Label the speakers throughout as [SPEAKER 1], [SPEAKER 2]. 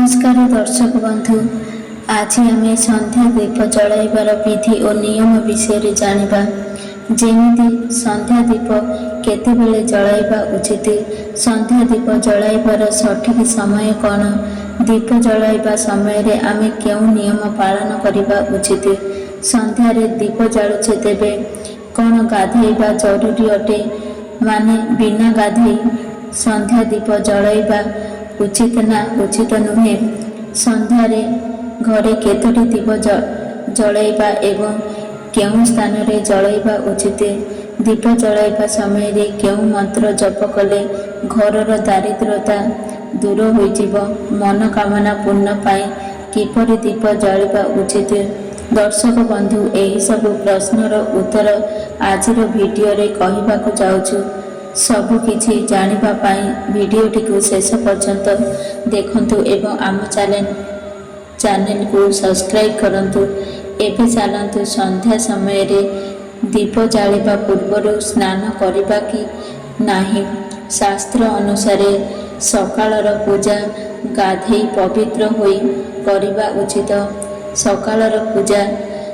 [SPEAKER 1] नमस्कार दर्शक बंधु, आज आम संध्या दीप जलाइबार विधि और नियम विषय जानिबा। जेमिति संध्या दीप केतेबेले जलाइबा उचित, संध्या दीप जलाइबार सठिक समय कौन, दीप जलाइबा समय रे आमे केउं नियम पालन करिबा उचित, संध्यारे दीप जालुछे तेबे कौन गाधेइबा जरूरी अटे, माने बिना गाधेई संध्या दीप जलाइबा उचित ना उचित नुहे, संध्यारे घरे केतोटी दीप जलाइबा एवं केउं स्थान रे जलाइबा उचित, दीप जलाइबा समय रे केउं मंत्र जप कले घरर दारिद्रता दूर होइजिब, मनोकामना पूर्ण पाई किपरि दीप जलाइबा उचित। दर्शक बंधु, एही सब प्रश्नर उत्तर आजिर भिडियो रे कहिबाकु जाउछु। सबु किछि जानिबा पाई भिडियोटी को शेष पर्यंत देखंतु एवं आम चैनल को सब्सक्राइब करंतु। एबे चलंतु संध्या समय रे दीप जालिबा पूर्व स्नान करिबा कि नाही। शास्त्र अनुसार सकाळर पूजा गाधेई पवित्र होई करिबा उचित, सकाळर पूजा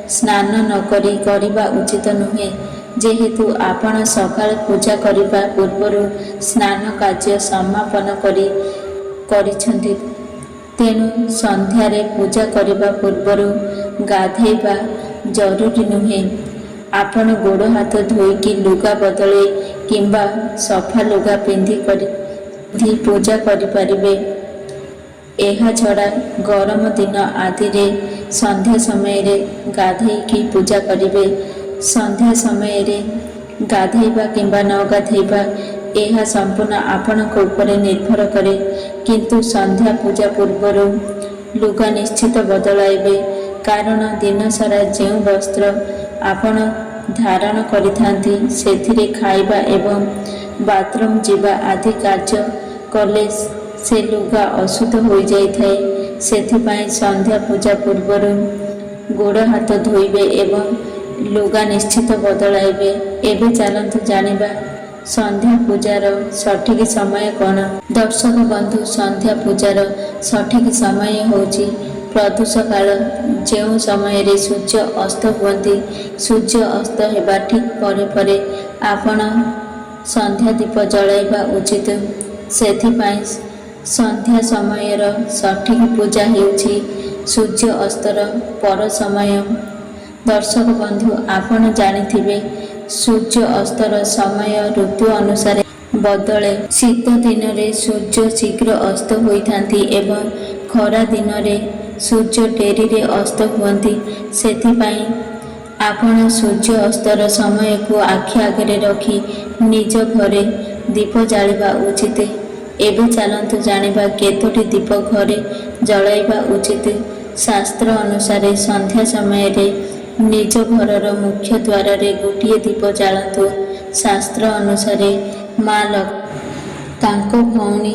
[SPEAKER 1] स्नान न करी करिबा उचित नुहे, जेहेतु आपण सकाळ पूजा करिबा पूर्व स्नान कार्य समापन करिछन्ति, तेणु संध्यारे पूजा करिबा पूर्व गाधेइबा जरूरी नुहे। आपण गोड़ हाथ धोईकी लुगा बदले किंबा सफा लुगा पिंधि पूजा करिपारिबे। एहा छड़ा गरम दिन आदि रे संध्या समय रे गाधेइकी पूजा करिबे। संध्या समय रे गाधेइबा किंबा न गाधेइबा एहा संपूर्ण आपणक उपरे निर्भर करे, किंतु संध्या पूजा पूर्व लुगा निश्चित बदलाइबे, कारण दिन सारा जेउ वस्त्र आपण धारण करिथांती सेथिरे खाइबा एवं बाथरूम जीवा आदि कार्य कले से लुगा अशुद्ध हो जाइथाए। सेथिपाई संध्या पूजा पूर्व गोड़ हाथ धोइबे एवं लुगा निश्चित बदलाइबे। एबे चलंतु जानिबा संध्या पूजार सठिक समय कौन। दर्शक बंधु, संध्या पूजार सठिक समय होची प्रदोष काल, जो समय रे सूर्य अस्त हुअନ୍ତି। सूर्य अस्त हेबा ठीक परे परे आपण संध्या दीप जलाइबा उचित। सेथिपाई संध्या समयर सठिक पूजा हेउची सूर्य अस्तर पर समय। दर्शक बंधु, आपण जानिथिबे सूर्य अस्तर समय ऋतु अनुसार बदले। शीत दिन रे सूर्य शीघ्र अस्त होइथांती एवं खरा दिन रे सूर्य डेरी रे अस्त हुअନ୍ତି। सेथिपाई आपण सूर्य अस्तर समय को आखि आगे रखी निज घरे दीप जालिबा उचित। एबे चलंतु जानिबा केतोटी दीप घरे जलाइबा उचित। शास्त्र अनुसार संध्या समय रे निज घरर मुख्य द्वार रे गोटिए दीप जालंतु। शास्त्र अनुसार माँ तांको भौणी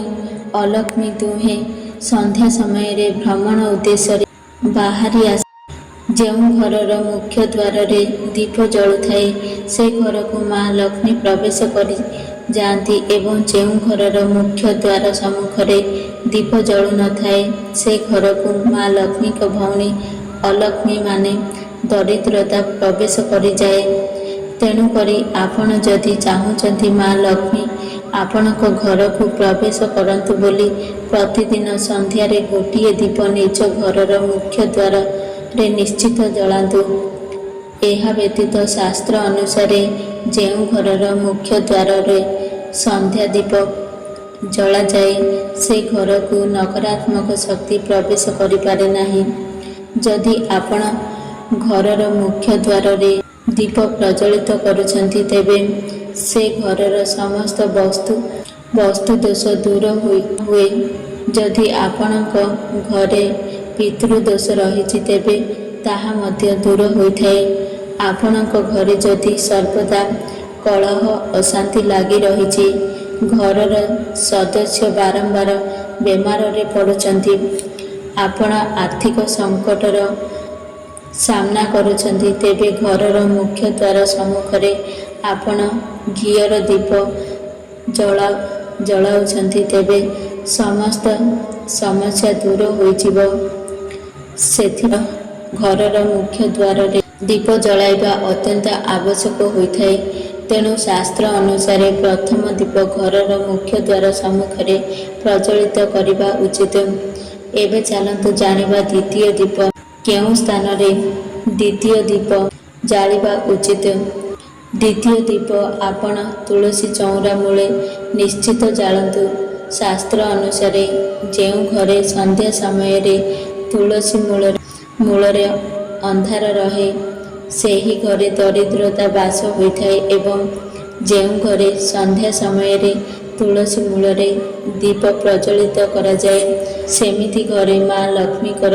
[SPEAKER 1] अलक्ष्मी दुहे संध्या समय रे भ्रमण उद्देश्य बाहरी आस। जेउ घरर मुख्य द्वार रे दीप जलुथाए से घर को माँ लक्ष्मी प्रवेश करि जाती एवं जेउ घरर मुख्य द्वार सम्मुख रे दीप जलु न थाए से घर को माँ लक्ष्मी को भौणी अलक्ष्मी माने दरिद्रता प्रवेश करि जाए। तेणु करी आपण जदि चाहुचंती माँ लक्ष्मी आपणक घर को प्रवेश करंतु बोली प्रतिदिन संध्या रे गोटिए दीप निज घरर मुख्य द्वार रे निश्चित जलांतु। एहा व्यतीत शास्त्र अनुसार जेउ घरर मुख्य द्वार रे संध्या दीप जला जाए से घर को नकारात्मक शक्ति प्रवेश करिपारे नाही। जदि आपण घरर मुख्य द्वार रे दीप प्रज्वलित करुछंती तेबे से घरर समस्त वस्तु दोष दूर हुए। जदि आपणक घरे पितृदोष रहिछि तेबे ताहा मध्य दूर होइथाए। आपणक घरे जदि सर्वदा कलह अशांति लागि रहिछि, घरर सदस्य बारंबार बेमार रे पड़ुछंती, आपण आर्थिक संकटर सामना करुछंती, तेबे घरर मुख्य द्वार सम्मुख रे आपण घीयर दीप जलाउछंती तेबे ସମସ୍ତ ସମସ୍ୟା ଦୂର ହୋଇଯିବ। ସେଥିର ଘରର ମୁଖ୍ୟ ଦ୍ୱାରରେ ଦୀପ ଜଳାଇବା ଅତ୍ୟନ୍ତ ଆବଶ୍ୟକ ହୋଇଥାଏ। ତେଣୁ ଶାସ୍ତ୍ର ଅନୁସାରେ ପ୍ରଥମ ଦୀପ ଘରର ମୁଖ୍ୟ ଦ୍ୱାର ସମ୍ମୁଖରେ ପ୍ରଜ୍ୱଳିତ କରିବା ଉଚିତ। ଏବେ ଚାଲନ୍ତୁ ଜାଣିବା ଦ୍ୱିତୀୟ ଦୀପ କେଉଁ ସ୍ଥାନରେ ଦ୍ୱିତୀୟ ଦୀପ ଜାଳିବା ଉଚିତ। ଦ୍ୱିତୀୟ ଦୀପ ଆପଣ ତୁଳସୀ ଚଉରା ମୂଳେ ନିଶ୍ଚିତ ଜାଳନ୍ତୁ। ଶାସ୍ତ୍ର ଅନୁସାରେ ଯେଉଁ ଘରେ ସନ୍ଧ୍ୟା ସମୟରେ ତୁଳସୀ ମୂଳରେ ଅନ୍ଧାର ରହେ ସେହି ଘରେ ଦରିଦ୍ରତା ବାସ ହୋଇଥାଏ ଏବଂ ଯେଉଁ ଘରେ ସନ୍ଧ୍ୟା ସମୟରେ ତୁଳସୀ ମୂଳରେ ଦୀପ ପ୍ରଜ୍ୱଳିତ କରାଯାଏ ସେମିତି ଘରେ ମା ଲକ୍ଷ୍ମୀଙ୍କର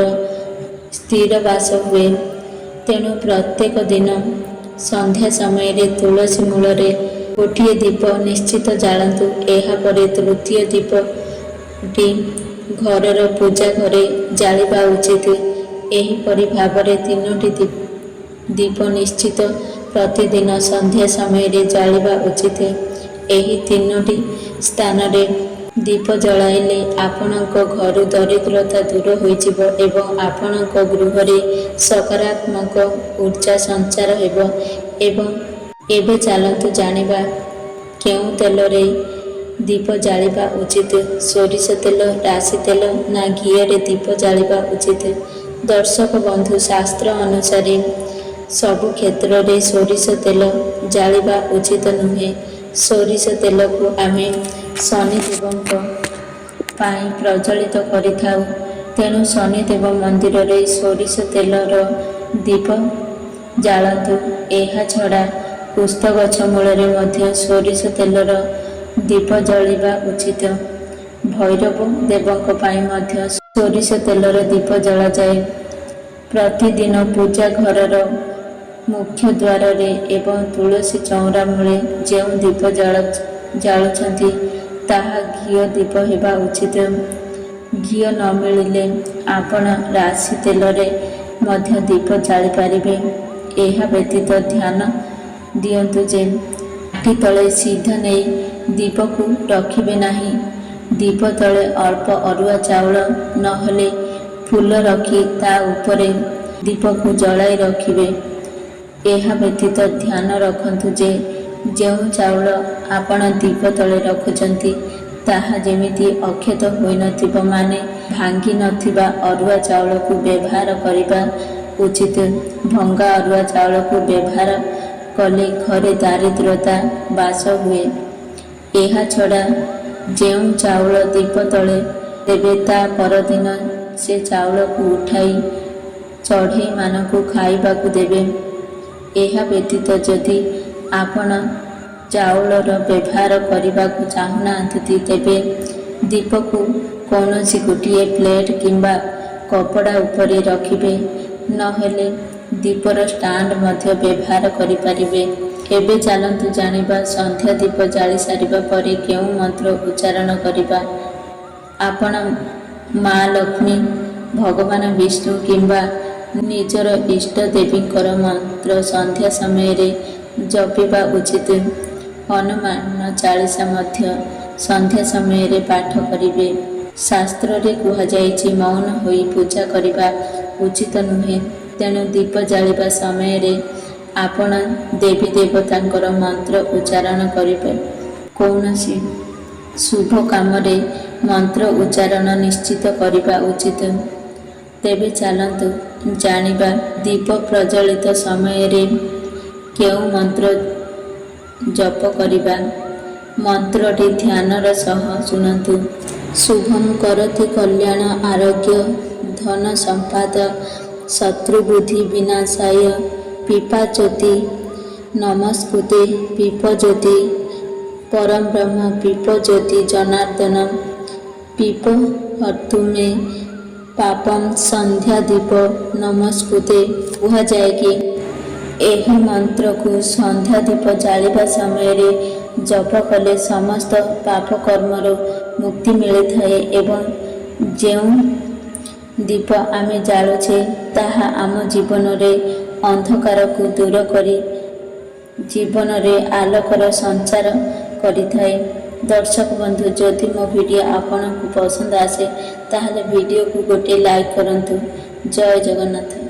[SPEAKER 1] ସ୍ଥିର ବାସ ହୁଏ। ତେଣୁ ପ୍ରତ୍ୟେକ ଦିନ ସନ୍ଧ୍ୟା ସମୟରେ ତୁଳସୀ ମୂଳରେ ଗୋଟିଏ ଦୀପ ନିଶ୍ଚିତ ଜାଳନ୍ତୁ। ଏହାପରେ ତୃତୀୟ ଦୀପଟି ଘରର ପୂଜା ଘରେ ଜାଳିବା ଉଚିତ। ଏହିପରି ଭାବରେ ତିନୋଟି ଦୀପ ନିଶ୍ଚିତ ପ୍ରତିଦିନ ସନ୍ଧ୍ୟା ସମୟରେ ଜାଳିବା ଉଚିତ। ଏହି ତିନୋଟି ସ୍ଥାନରେ ଦୀପ ଜଳାଇଲେ ଆପଣଙ୍କ ଘରୁ ଦରିଦ୍ରତା ଦୂର ହୋଇଯିବ ଏବଂ ଆପଣଙ୍କ ଗୃହରେ ସକାରାତ୍ମକ ଉର୍ଜା ସଞ୍ଚାର ହେବ। ଏବଂ ଏବେ ଚାଲନ୍ତୁ ଜାଣିବା କେଉଁ ତେଲରେ ଦୀପ ଜାଳିବା ଉଚିତ। ସୋରିଷ ତେଲ, ରାଶି ତେଲ ନା ଘିଅରେ ଦୀପ ଜାଳିବା ଉଚିତ। ଦର୍ଶକ ବନ୍ଧୁ, ଶାସ୍ତ୍ର ଅନୁସାରେ ସବୁ କ୍ଷେତ୍ରରେ ସୋରିଷ ତେଲ ଜାଳିବା ଉଚିତ ନୁହେଁ। ସୋରିଷ ତେଲକୁ ଆମେ ଶନିଦେବଙ୍କ ପାଇଁ ପ୍ରଜ୍ୱଳିତ କରିଥାଉ। ତେଣୁ ଶନିଦେବ ମନ୍ଦିରରେ ସୋରିଷ ତେଲର ଦୀପ ଜାଳନ୍ତୁ। ଏହା ଛଡ଼ା ପୁସ୍ତ ଗଛ ମୂଳରେ ମଧ୍ୟ ସୋରିଷ ତେଲର ଦୀପ ଜଳିବା ଉଚିତ। ଭୈରବ ଦେବଙ୍କ ପାଇଁ ମଧ୍ୟ ସୋରିଷ ତେଲର ଦୀପ ଜଳାଯାଏ। ପ୍ରତିଦିନ ପୂଜା ଘରର ମୁଖ୍ୟ ଦ୍ୱାରରେ ଏବଂ ତୁଳସୀ ଚଉରା ମୂଳେ ଯେଉଁ ଦୀପ ଜାଳୁଛନ୍ତି ତାହା ଘିଅ ଦୀପ ହେବା ଉଚିତ। ଘିଅ ନ ମିଳିଲେ ଆପଣ ରାଶି ତେଲରେ ମଧ୍ୟ ଦୀପ ଜାଳିପାରିବେ। ଏହା ବ୍ୟତୀତ ଧ୍ୟାନ ଦିଅନ୍ତୁ ଯେ ମାଟି ତଳେ ସିଧା ନେଇ ଦୀପକୁ ରଖିବେ ନାହିଁ। ଦୀପ ତଳେ ଅଳ୍ପ ଅରୁଆ ଚାଉଳ ନହେଲେ ଫୁଲ ରଖି ତା ଉପରେ ଦୀପକୁ ଜଳାଇ ରଖିବେ। ଏହା ବ୍ୟତୀତ ଧ୍ୟାନ ରଖନ୍ତୁ ଯେ ଯେଉଁ ଚାଉଳ ଆପଣ ଦୀପ ତଳେ ରଖୁଛନ୍ତି ତାହା ଯେମିତି ଅକ୍ଷତ ହୋଇନଥିବ, ମାନେ ଭାଙ୍ଗି ନଥିବା ଅରୁଆ ଚାଉଳକୁ ବ୍ୟବହାର କରିବା ଉଚିତ। ଭଙ୍ଗା ଅରୁଆ ଚାଉଳକୁ ବ୍ୟବହାର କଲେ ଘରେ ଦାରିଦ୍ରତା ବାସ ହୁଏ। ଏହା ଛଡ଼ା ଯେଉଁ ଚାଉଳ ଦୀପ ତଳେ ଦେବେ ତା ପରଦିନ ସେ ଚାଉଳକୁ ଉଠାଇ ଚଢ଼େଇମାନଙ୍କୁ ଖାଇବାକୁ ଦେବେ। ଏହା ବ୍ୟତୀତ ଯଦି ଆପଣ ଚାଉଳର ବ୍ୟବହାର କରିବାକୁ ଚାହୁଁନାହାନ୍ତି ତେବେ ଦୀପକୁ କୌଣସି ଗୋଟିଏ ପ୍ଲେଟ୍ କିମ୍ବା କପଡ଼ା ଉପରେ ରଖିବେ, ନହେଲେ ଦୀପର ଷ୍ଟାଣ୍ଡ ମଧ୍ୟ ବ୍ୟବହାର କରିପାରିବେ। ଏବେ ଚାଲନ୍ତୁ ଜାଣିବା ସନ୍ଧ୍ୟା ଦୀପ ଜାଳି ସାରିବା ପରେ କେଉଁ ମନ୍ତ୍ର ଉଚ୍ଚାରଣ କରିବା। ଆପଣ ମା ଲକ୍ଷ୍ମୀ, ଭଗବାନ ବିଷ୍ଣୁ କିମ୍ବା ନିଜର ଇଷ୍ଟ ଦେବୀଙ୍କର ମନ୍ତ୍ର ସନ୍ଧ୍ୟା ସମୟରେ ଜପିବା ଉଚିତ। ହନୁମାନ ଚାଳିଶା ମଧ୍ୟ ସନ୍ଧ୍ୟା ସମୟରେ ପାଠ କରିବେ। ଶାସ୍ତ୍ରରେ କୁହାଯାଇଛି ମୌନ ହୋଇ ପୂଜା କରିବା ଉଚିତ ନୁହେଁ। ତେଣୁ ଦୀପ ଜାଳିବା ସମୟରେ ଆପଣ ଦେବୀ ଦେବତାଙ୍କର ମନ୍ତ୍ର ଉଚ୍ଚାରଣ କରିବେ। କୌଣସି ଶୁଭ କାମରେ ମନ୍ତ୍ର ଉଚ୍ଚାରଣ ନିଶ୍ଚିତ କରିବା ଉଚିତ। ତେବେ ଚାଲନ୍ତୁ ଜାଣିବା ଦୀପ ପ୍ରଜ୍ୱଳିତ ସମୟରେ କେଉଁ ମନ୍ତ୍ର ଜପ କରିବା। ମନ୍ତ୍ରଟି ଧ୍ୟାନର ସହ ଶୁଣନ୍ତୁ। ଶୁଭଂ କରତି କଲ୍ୟାଣ ଆରୋଗ୍ୟ ଧନ ସମ୍ପଦ ଶତ୍ରୁବୁଦ୍ଧି ବିନାଶାୟ ପିପାଚୋତି ନମସ୍କୁତେ ପିପଜ୍ୟୋତି ପରଂ ବ୍ରହ୍ମ ପିପଜ୍ୟୋତି ଜନାର୍ଦ୍ଦନ ପିପହର୍ତୁ ମେ ପାପଂ ସନ୍ଧ୍ୟା ଦୀପ ନମସ୍କୁତେ। କୁହାଯାଏ କି ଏହି ମନ୍ତ୍ରକୁ ସନ୍ଧ୍ୟା ଦୀପ ଜାଳିବା ସମୟରେ ଜପ କଲେ ସମସ୍ତ ପାପ କର୍ମରୁ ମୁକ୍ତି ମିଳିଥାଏ ଏବଂ ଯେଉଁ ଦୀପ ଆମେ ଜାଳୁଛେ ତାହା ଆମ ଜୀବନରେ ଅନ୍ଧକାରକୁ ଦୂର କରି ଜୀବନରେ ଆଲୋକର ସଞ୍ଚାର କରିଥାଏ। दर्शक बंधु जदि मो वीडियो आपन को पसंद आसे ताहले वीडियो को गोटे लाइक करंतु। जय जगन्नाथ।